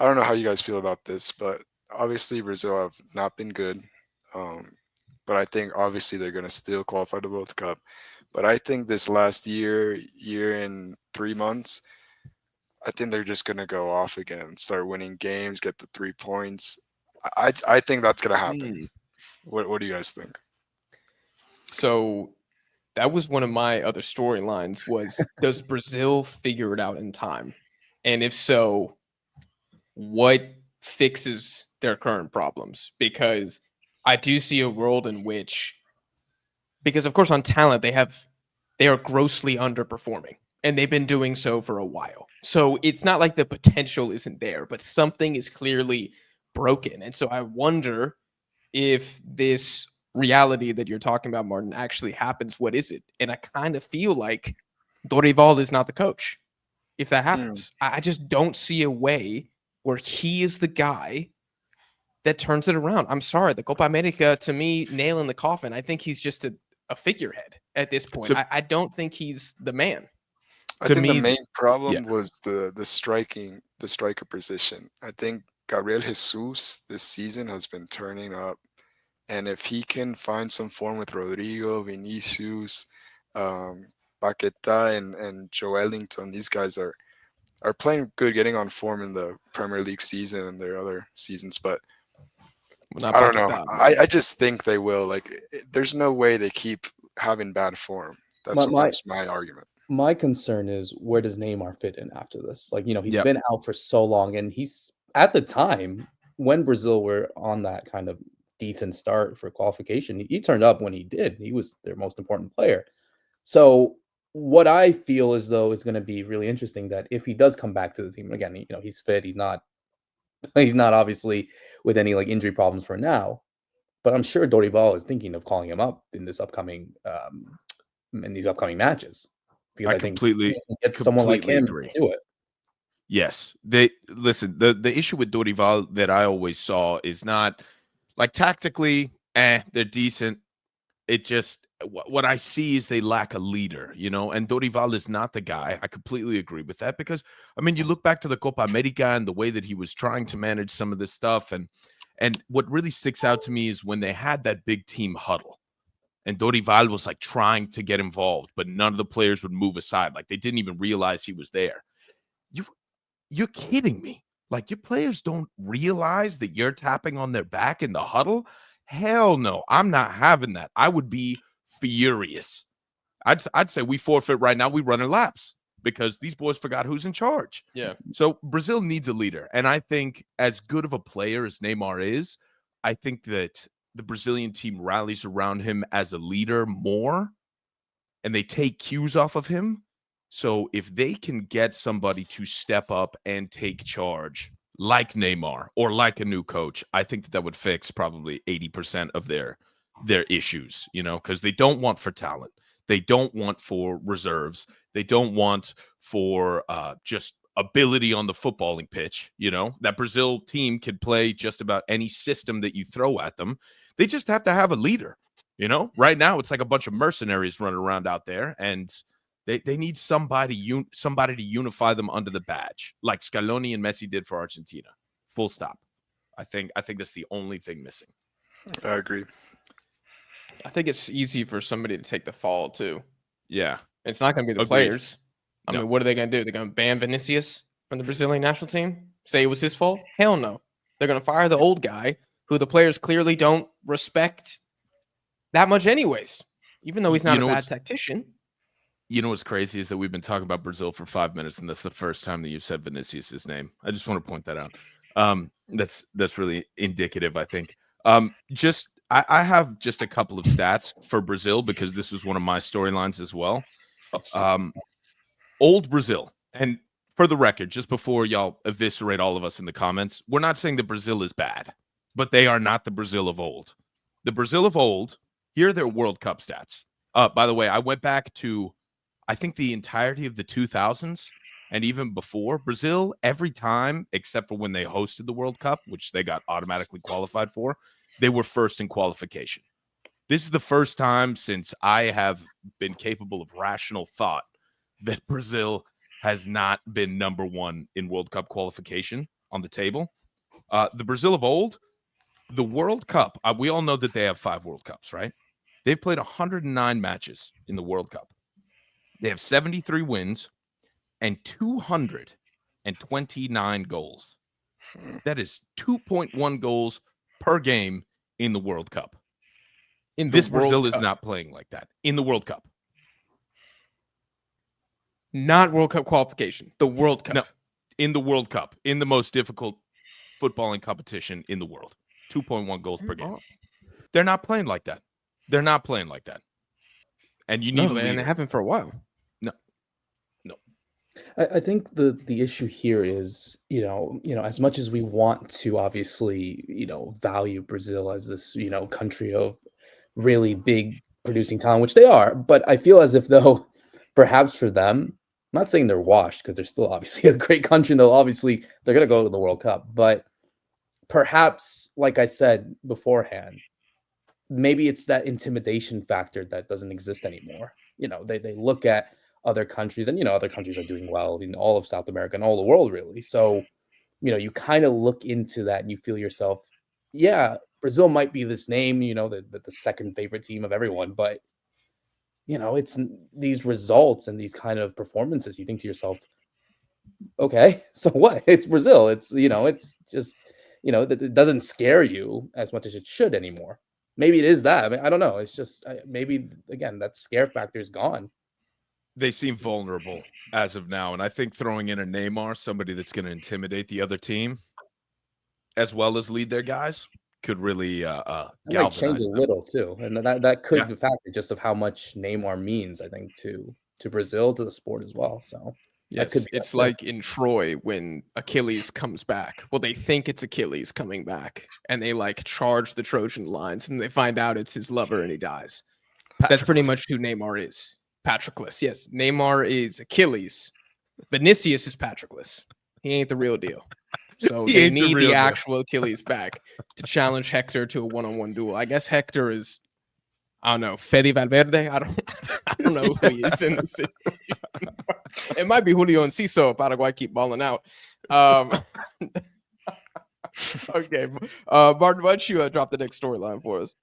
I don't know how you guys feel about this, but obviously Brazil have not been good. Um, but I think obviously they're going to still qualify the World Cup. But I think this last year and 3 months, I think they're just going to go off again, start winning games, get the 3 points. I think that's going to happen. Mm. What do you guys think? So that was one of my other storylines was, does Brazil figure it out in time? And if so, what fixes their current problems? Because I do see a world in which, because of course on talent they are grossly underperforming, and they've been doing so for a while. So it's not like the potential isn't there, but something is clearly broken. And so I wonder if this reality that you're talking about, Martin, actually happens. What is it? And I kind of feel like Dorival is not the coach if that Hmm. happens. I just don't see a way where he is the guy that turns it around. I'm sorry, the Copa America, to me, nail in the coffin. I think he's just a figurehead at this point. To I don't think he's the man. I to think the me, main yeah, problem was the striker position. I think Gabriel Jesus this season has been turning up, and if he can find some form with Rodrigo, Vinicius, um, Paqueta, and Joelinton, these guys are playing good, getting on form in the Premier League season and their other seasons. But Well, not I don't know. Paquetá, I, man. I just think they will. Like, there's no way they keep having bad form. My my That's my argument. my concern is where does Neymar fit in after this? Like, he's yeah, been out for so long, and he's at the time when Brazil were on that kind of decent start for qualification, he turned up when he did. He was their most important player. So what I feel as though is going to be really interesting that if he does come back to the team again, he's fit, he's not he's not obviously with any like injury problems for now, but I'm sure Dorival is thinking of calling him up in these upcoming matches because I I think he completely can get someone like completely him agree. to do it. Yes. They listen, the issue with Dorival that I always saw is not like tactically, they're decent. It just what I see is they lack a leader, and Dorival is not the guy. I completely agree with that because I mean, you look back to the Copa America and the way that he was trying to manage some of this stuff and what really sticks out to me is when they had that big team huddle and Dorival was like trying to get involved, but none of the players would move aside. Like they didn't even realize he was there. You you're kidding me. Like your players don't realize that you're tapping on their back in the huddle? Hell no. I'm not having that. I would be furious. I'd say we forfeit right now. We running laps because these boys forgot who's in charge. Yeah. So Brazil needs a leader. And I think as good of a player as Neymar is, I think that the Brazilian team rallies around him as a leader more and they take cues off of him. So if they can get somebody to step up and take charge, like Neymar or like a new coach, I think that would fix probably 80% of their issues, because they don't want for talent. They don't want for reserves. They don't want for just ability on the footballing pitch, that Brazil team could play just about any system that you throw at them. They just have to have a leader. Right now it's like a bunch of mercenaries running around out there, and they need somebody to unify them under the badge, like Scaloni and Messi did for Argentina. Full stop. I think that's the only thing missing. I agree. I think it's easy for somebody to take the fall too. Yeah, It's not going to be the agreed. players. I No. mean, what are they going to do? They're going to ban Vinicius from the Brazilian national team? Say it was his fault? Hell no. They're going to fire the old guy who the players clearly don't respect that much anyways, even though he's not You a know bad what's tactician. what's crazy is that we've been talking about Brazil for 5 minutes, and that's the first time that you've said Vinicius' name. I just want to point that out. That's really indicative, I think. Just I have just a couple of stats for Brazil because this was one of my storylines as well. Old Brazil, and for the record, just before y'all eviscerate all of us in the comments, we're not saying that Brazil is bad, but they are not the Brazil of old. The Brazil of old, here are their World Cup stats. By the way, I went back to, I think, the entirety of the 2000s and even before. Brazil, every time, except for when they hosted the World Cup, which they got automatically qualified for, they were first in qualification. This is the first time since I have been capable of rational thought that Brazil has not been number one in World Cup qualification. on the table. The Brazil of old, the World Cup, we all know that they have 5 World Cups, right? They've played 109 matches in the World Cup. They have 73 wins and 229 goals. That is 2.1 goals per game in the World Cup. In the This World Brazil is Cup. not playing like that in the World Cup. Not World Cup qualification. The World Cup. No, in the World Cup, in the most difficult footballing competition in the world. 2.1 goals per game. They're not playing like that. They're not playing like that. And you need a No, and they leader. haven't for a while. No. I think the issue here is, as much as we want to obviously, value Brazil as this, country of really big producing talent, which they are, but I feel as if though perhaps for them, I'm not saying they're washed because they're still obviously a great country and they're gonna go to the World Cup, but perhaps, like I said beforehand, maybe it's that intimidation factor that doesn't exist anymore. They look at other countries, and other countries are doing well in all of South America and all the world, really. So, you kind of look into that and you feel yourself, yeah, Brazil might be this name, the second favorite team of everyone, but it's these results and these kind of performances. You think to yourself, okay, so what? It's Brazil. It's just, it doesn't scare you as much as it should anymore. Maybe it is that. I mean, I don't know. It's just maybe again that scare factor is gone. They seem vulnerable as of now, and I think throwing in a Neymar, somebody that's going to intimidate the other team, as well as lead their guys, could really That might change galvanize a them. little too, and that could Yeah. be a factor just of how much Neymar means. I think to Brazil, to the sport as well. So that could Yes, be it's that too. like in Troy when Achilles comes back. Well, they think it's Achilles coming back, and they like charge the Trojan lines, and they find out it's his lover, and he dies. That's pretty Patroclus. much who Neymar is. Patroclus, yes. Neymar is Achilles. Vinicius is Patroclus. He ain't the real deal. So He they ain't the need real the deal. actual Achilles back to challenge Hector to a one-on-one duel. I guess Hector is, I don't know, Fede Valverde. I don't know who he is in the situation. It might be Julio Enciso if Paraguay keep balling out. Okay, Martin, why don't you drop the next storyline for us?